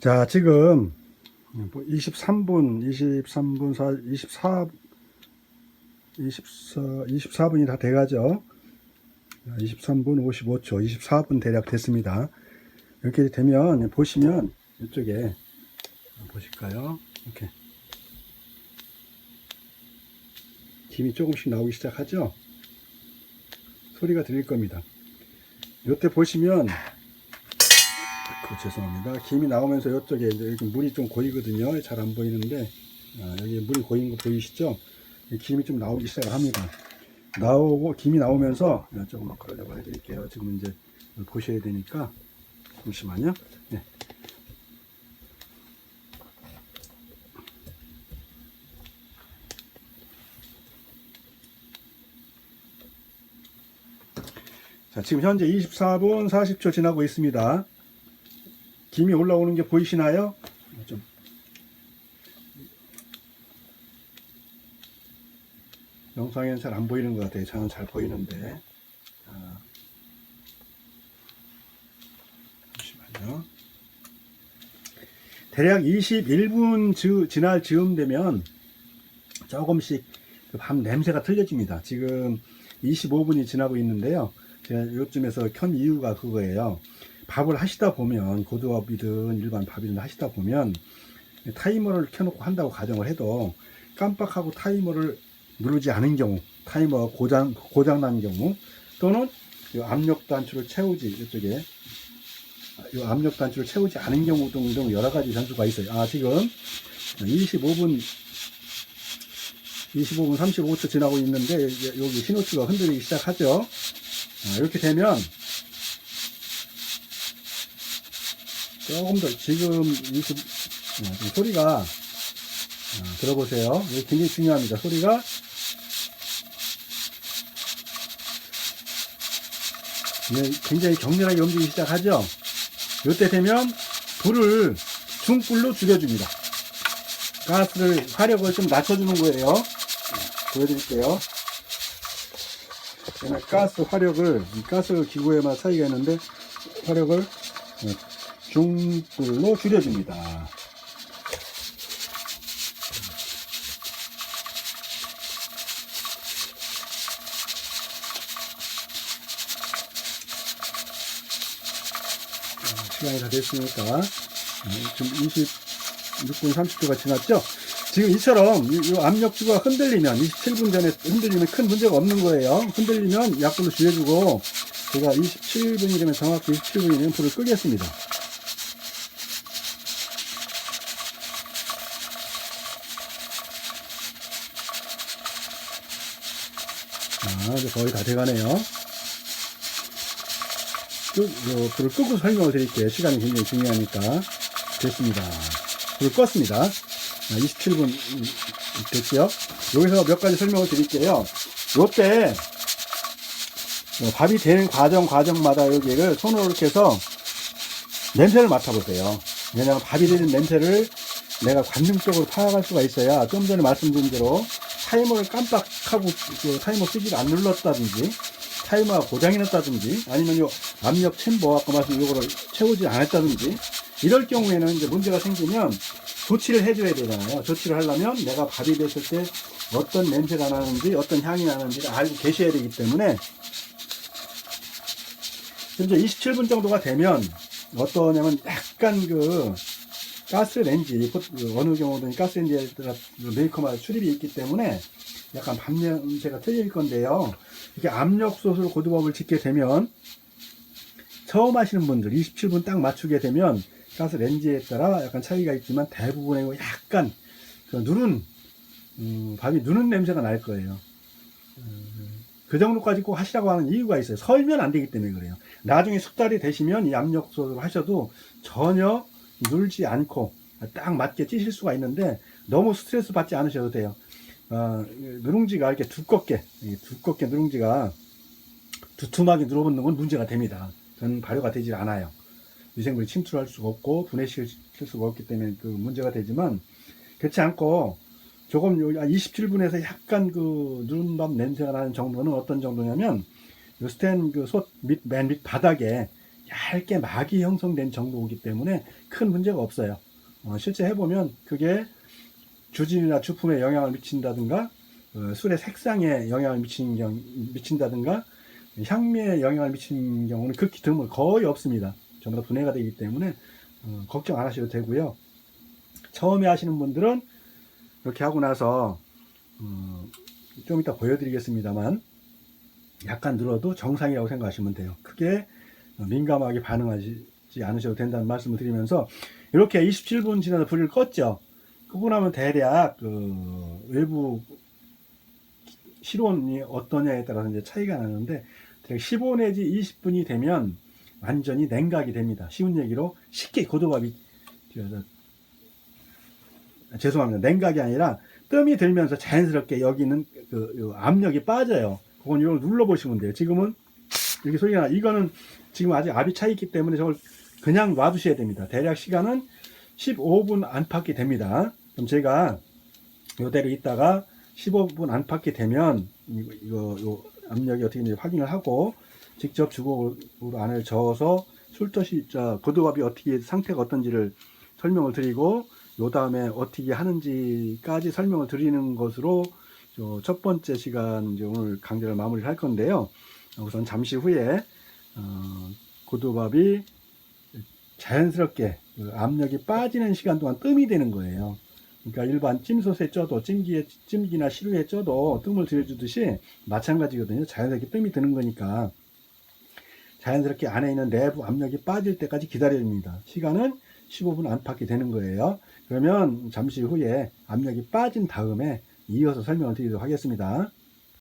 자, 지금 23분, 23분, 24, 24분이 다 돼가죠. 23분 55초, 24분 대략 됐습니다. 이렇게 되면 보시면 이쪽에 보실까요? 이렇게 김이 조금씩 나오기 시작하죠. 소리가 들릴 겁니다. 이때 보시면 죄송합니다. 김이 나오면서 이쪽에 여기 물이 좀 고이거든요. 잘 안 보이는데 여기 물이 고인 거 보이시죠? 김이 좀 나오기 시작을 합니다. 김이 나오면서 조금만 걸어봐 드릴게요. 지금 이제 보셔야 되니까 잠시만요. 네. 자, 지금 현재 24분 40초 지나고 있습니다. 김이 올라오는 게 보이시나요? 좀 영상에는 잘 안 보이는 것 같아요. 저는 잘 보이는데. 잠시만요. 대략 21분 지날 즈음 되면 조금씩 밤 냄새가 틀려집니다. 지금 25분이 지나고 있는데요. 제가 요쯤에서 켠 이유가 그거예요. 밥을 하시다 보면, 고두밥이든 일반 밥이든 하시다 보면 타이머를 켜놓고 한다고 가정을 해도 깜빡하고 타이머를 누르지 않은 경우, 타이머가 고장난 경우, 또는 이 압력 단추를 채우지, 이쪽에 이 압력 단추를 채우지 않은 경우 등 여러 가지 변수가 있어요. 지금 25분 35초 지나고 있는데 여기 신호추가 흔들리기 시작하죠. 이렇게 되면 조금 더 지금 소리가 들어보세요. 이게 굉장히 중요합니다. 소리가 굉장히 격렬하게 움직이기 시작하죠. 이때 되면 불을 중불로 줄여줍니다. 가스를 화력을 좀 낮춰주는 거예요. 보여드릴게요. 가스 화력을 가스 기구에만 차이가 있는데 화력을 중불로 줄여줍니다. 시간이 다 됐으니까 지금 26분 30초가 지났죠. 지금 이처럼 이 압력주가 흔들리면 27분 전에 흔들리면 큰 문제가 없는 거예요. 흔들리면 약불로 줄여주고 제가 27분이 되면 정확히 27분이 되면 불을 끄겠습니다. 이제 거의 다 돼가네요. 불을 끄고 설명을 드릴게요. 시간이 굉장히 중요하니까. 됐습니다. 불을 껐습니다. 27분 됐죠? 여기서 몇 가지 설명을 드릴게요. 요때 밥이 되는 과정마다 여기를 손으로 이렇게 해서 냄새를 맡아보세요. 왜냐하면 밥이 되는 냄새를 내가 관능적으로 파악할 수가 있어야 좀 전에 말씀드린 대로 타이머를 깜빡하고 타이머 스위치를 안 눌렀다든지 타이머가 고장이 났다든지 아니면 요 압력 챔버 아까 말씀 요거를 채우지 않았다든지 이럴 경우에는 이제 문제가 생기면 조치를 해줘야 되잖아요. 조치를 하려면 내가 밥이 됐을 때 어떤 냄새가 나는지 어떤 향이 나는지를 알고 계셔야 되기 때문에 이제 27분 정도가 되면 어떠냐면 약간 가스레인지 어느 경우든 가스레인지에 메이커마다 출입이 있기 때문에 약간 밥 냄새가 틀릴 건데요. 이렇게 압력솥으로 고두밥을 짓게 되면 처음 하시는 분들 27분 딱 맞추게 되면 가스레인지에 따라 약간 차이가 있지만 대부분의 약간 밥이 누는 냄새가 날 거예요. 그 정도까지 꼭 하시라고 하는 이유가 있어요. 설면 안 되기 때문에 그래요. 나중에 숙달이 되시면 이 압력솥으로 하셔도 전혀 눌지 않고 딱 맞게 찌실 수가 있는데 너무 스트레스 받지 않으셔도 돼요. 누룽지가 이렇게 두껍게 누룽지가 두툼하게 눌어붙는 건 문제가 됩니다. 저는 발효가 되지 않아요. 미생물이 침투할 수가 없고 분해시킬 수가 없기 때문에 그 문제가 되지만 그렇지 않고 조금 27분에서 약간 누른밥 냄새가 나는 정도는 어떤 정도냐면 요 스텐 솥 맨 밑 바닥에 얇게 막이 형성된 정도이기 때문에 큰 문제가 없어요. 실제 해보면 그게 주질이나 주품에 영향을 미친다든가 술의 색상에 영향을 미친다든가 향미에 영향을 미치는 경우는 극히 드물, 거의 없습니다. 전부 다 분해가 되기 때문에 걱정 안 하셔도 되고요. 처음에 하시는 분들은 이렇게 하고 나서 좀 이따 보여드리겠습니다만 약간 늘어도 정상이라고 생각하시면 돼요. 크게 민감하게 반응하지 않으셔도 된다는 말씀을 드리면서, 이렇게 27분 지나서 불을 껐죠. 끄고 나면 대략 외부 실온이 어떠냐에 따라서 이제 차이가 나는데, 대략 15 내지 20분이 되면 완전히 냉각이 됩니다. 쉬운 얘기로 쉽게 고도밥이, 죄송합니다, 냉각이 아니라 뜸이 들면서 자연스럽게 여기는 압력이 빠져요. 그건 이걸 눌러보시면 돼요. 지금은 이렇게 소리가 나. 이거는 지금 아직 압이 차 있기 때문에 저걸 그냥 놔두셔야 됩니다. 대략 시간은 15분 안팎이 됩니다. 그럼 제가 이대로 있다가 15분 안팎이 되면 요 압력이 어떻게 되는지 확인을 하고, 직접 주걱으로 안을 저어서 술떠시 고도밥이 어떻게 상태가 어떤지를 설명을 드리고, 요 다음에 어떻게 하는지까지 설명을 드리는 것으로 첫 번째 시간 이제 오늘 강좌를 마무리를 할 건데요. 우선 잠시 후에 고도밥이 자연스럽게 압력이 빠지는 시간 동안 뜸이 되는 거예요. 그러니까 일반 찜솥에 쪄도, 찜기나 시루에 쪄도 뜸을 들여주듯이 마찬가지거든요. 자연스럽게 뜸이 드는 거니까 자연스럽게 안에 있는 내부 압력이 빠질 때까지 기다려야 됩니다. 시간은 15분 안팎이 되는 거예요. 그러면 잠시 후에 압력이 빠진 다음에 이어서 설명을 드리도록 하겠습니다.